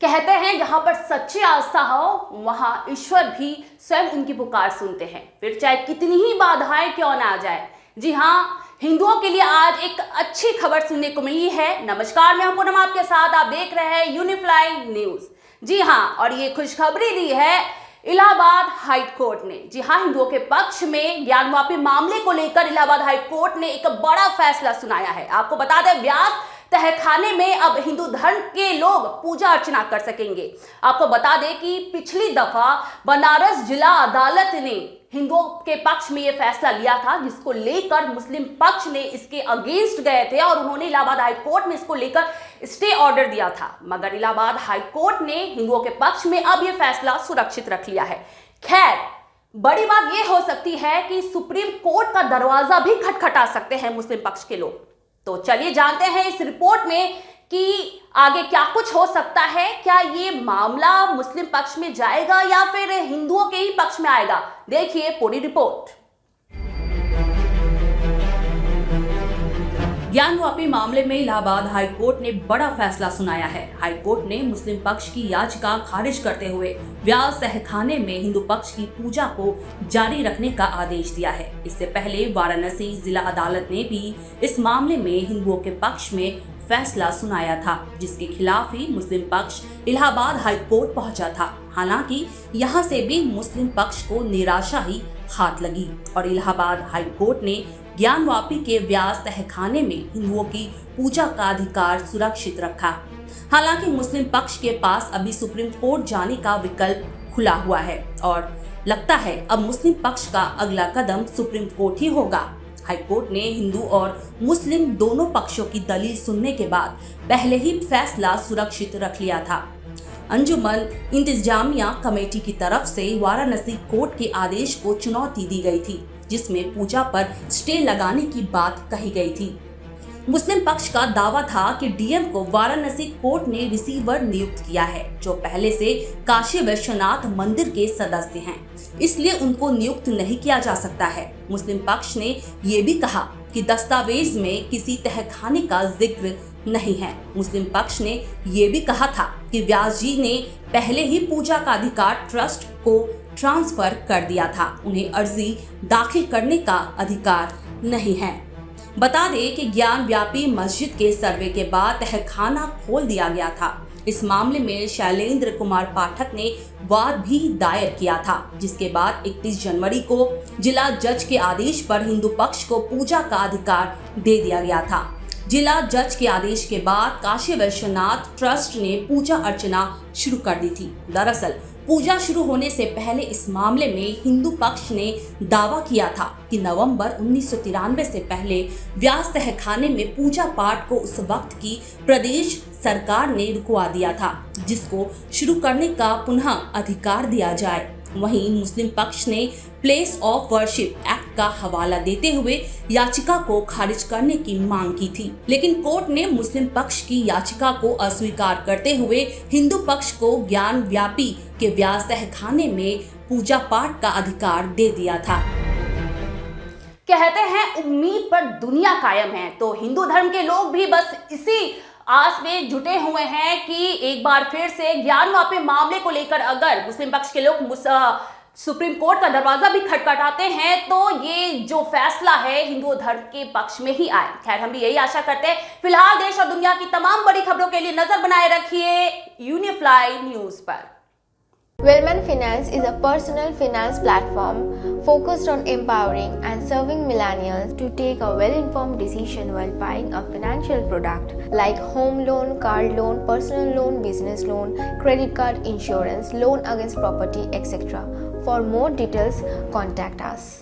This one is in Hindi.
कहते हैं जहां पर सच्ची आस्था हो वहां ईश्वर भी स्वयं उनकी पुकार सुनते हैं, फिर चाहे कितनी ही बाधाएं क्यों ना आ जाए। जी हां, हिंदुओं के लिए आज एक अच्छी खबर सुनने को मिली है। नमस्कार, मैं पूनम आपके साथ, आप देख रहे हैं यूनिफ्लाई न्यूज। जी हां, और ये खुशखबरी दी है इलाहाबाद हाई कोर्ट ने। जी हां, हिंदुओं के पक्ष में ज्ञानवापी मामले को लेकर इलाहाबाद हाई कोर्ट ने एक बड़ा फैसला सुनाया है। आपको बता दें, व्यास तहखाने में अब हिंदू धर्म के लोग पूजा अर्चना कर सकेंगे। आपको बता दें कि पिछली दफा बनारस जिला अदालत ने हिंदुओं के पक्ष में यह फैसला लिया था, जिसको लेकर मुस्लिम पक्ष ने इसके अगेंस्ट गए थे और उन्होंने इलाहाबाद हाई कोर्ट में इसको लेकर स्टे ऑर्डर दिया था। मगर इलाहाबाद हाई कोर्ट ने हिंदुओं के पक्ष में अब यह फैसला सुरक्षित रख लिया है। खैर, बड़ी बात यह हो सकती है कि सुप्रीम कोर्ट का दरवाजा भी खटखटा सकते हैं मुस्लिम पक्ष के लोग। तो चलिए जानते हैं इस रिपोर्ट में कि आगे क्या कुछ हो सकता है। क्या ये मामला मुस्लिम पक्ष में जाएगा या फिर हिंदुओं के ही पक्ष में आएगा? देखिए पूरी रिपोर्ट। ज्ञानवापी मामले में इलाहाबाद हाई कोर्ट ने बड़ा फैसला सुनाया है। हाई कोर्ट ने मुस्लिम पक्ष की याचिका खारिज करते हुए व्यास तहखाने में हिंदू पक्ष की पूजा को जारी रखने का आदेश दिया है। इससे पहले वाराणसी जिला अदालत ने भी इस मामले में हिंदुओं के पक्ष में फैसला सुनाया था, जिसके खिलाफ ही मुस्लिम पक्ष इलाहाबाद हाई कोर्ट पहुंचा था। हालांकि यहां से भी मुस्लिम पक्ष को निराशा ही हाथ लगी और इलाहाबाद हाई कोर्ट ने ज्ञानवापी के व्यास तहखाने में हिंदुओं की पूजा का अधिकार सुरक्षित रखा। हालांकि मुस्लिम पक्ष के पास अभी सुप्रीम कोर्ट जाने का विकल्प खुला हुआ है और लगता है अब मुस्लिम पक्ष का अगला कदम सुप्रीम कोर्ट ही होगा। हाई कोर्ट ने हिंदू और मुस्लिम दोनों पक्षों की दलील सुनने के बाद पहले ही फैसला सुरक्षित रख लिया था। अंजुमन इंतजामिया कमेटी की तरफ से वाराणसी कोर्ट के आदेश को चुनौती दी गई थी, जिसमें पूजा पर स्टे लगाने की बात कही गई थी। मुस्लिम पक्ष का दावा था कि डीएम को वाराणसी कोर्ट ने रिसीवर नियुक्त किया है, जो पहले से काशी विश्वनाथ मंदिर के सदस्य हैं, इसलिए उनको नियुक्त नहीं किया जा सकता है। मुस्लिम पक्ष ने ये भी कहा कि दस्तावेज में किसी तहखाने का जिक्र नहीं है। मुस्लिम पक्ष ने ये भी कहा था कि व्यास जी ने पहले ही पूजा का अधिकार ट्रस्ट को ट्रांसफर कर दिया था, उन्हें अर्जी दाखिल करने का अधिकार नहीं है। बता दें कि ज्ञानव्यापी मस्जिद के सर्वे के बाद तहखाना खोल दिया गया था। इस मामले में शैलेंद्र कुमार पाठक ने वाद भी दायर किया था, जिसके बाद 31 जनवरी को जिला जज के आदेश पर हिंदू पक्ष को पूजा का अधिकार दे दिया गया था। जिला जज के आदेश के बाद काशी विश्वनाथ ट्रस्ट ने पूजा अर्चना शुरू कर दी थी। दरअसल पूजा शुरू होने से पहले इस मामले में हिंदू पक्ष ने दावा किया था कि नवंबर 1993 से पहले व्यास तहखाने में पूजा पाठ को उस वक्त की प्रदेश सरकार ने रुकवा दिया था, जिसको शुरू करने का पुनः अधिकार दिया जाए। वहीं मुस्लिम पक्ष ने प्लेस ऑफ वर्शिप एक्ट का हवाला देते हुए याचिका को खारिज करने की मांग की थी, लेकिन कोर्ट ने मुस्लिम पक्ष की याचिका को अस्वीकार करते हुए हिंदू पक्ष को ज्ञानव्यापी के व्यास तहखाने में पूजा पाठ का अधिकार दे दिया था। कहते हैं उम्मीद पर दुनिया कायम है, तो हिंदू धर्म के लोग भी बस इसी आस में जुटे हुए हैं कि एक बार फिर से ज्ञानवापी मामले को लेकर अगर मुस्लिम पक्ष के लोग सुप्रीम कोर्ट का दरवाजा भी खटखटाते हैं तो ये जो फैसला है हिंदू धर्म के पक्ष में ही आए। खैर, हम भी यही आशा करते हैं। फिलहाल देश और दुनिया की तमाम बड़ी खबरों के लिए नजर बनाए रखिए यूनिफ्लाई न्यूज पर। Wellman Finance is a personal finance platform focused on empowering and serving millennials to take a well-informed decision while buying a financial product like home loan, car loan, personal loan, business loan, credit card, insurance, loan against property, etc. For more details, contact us.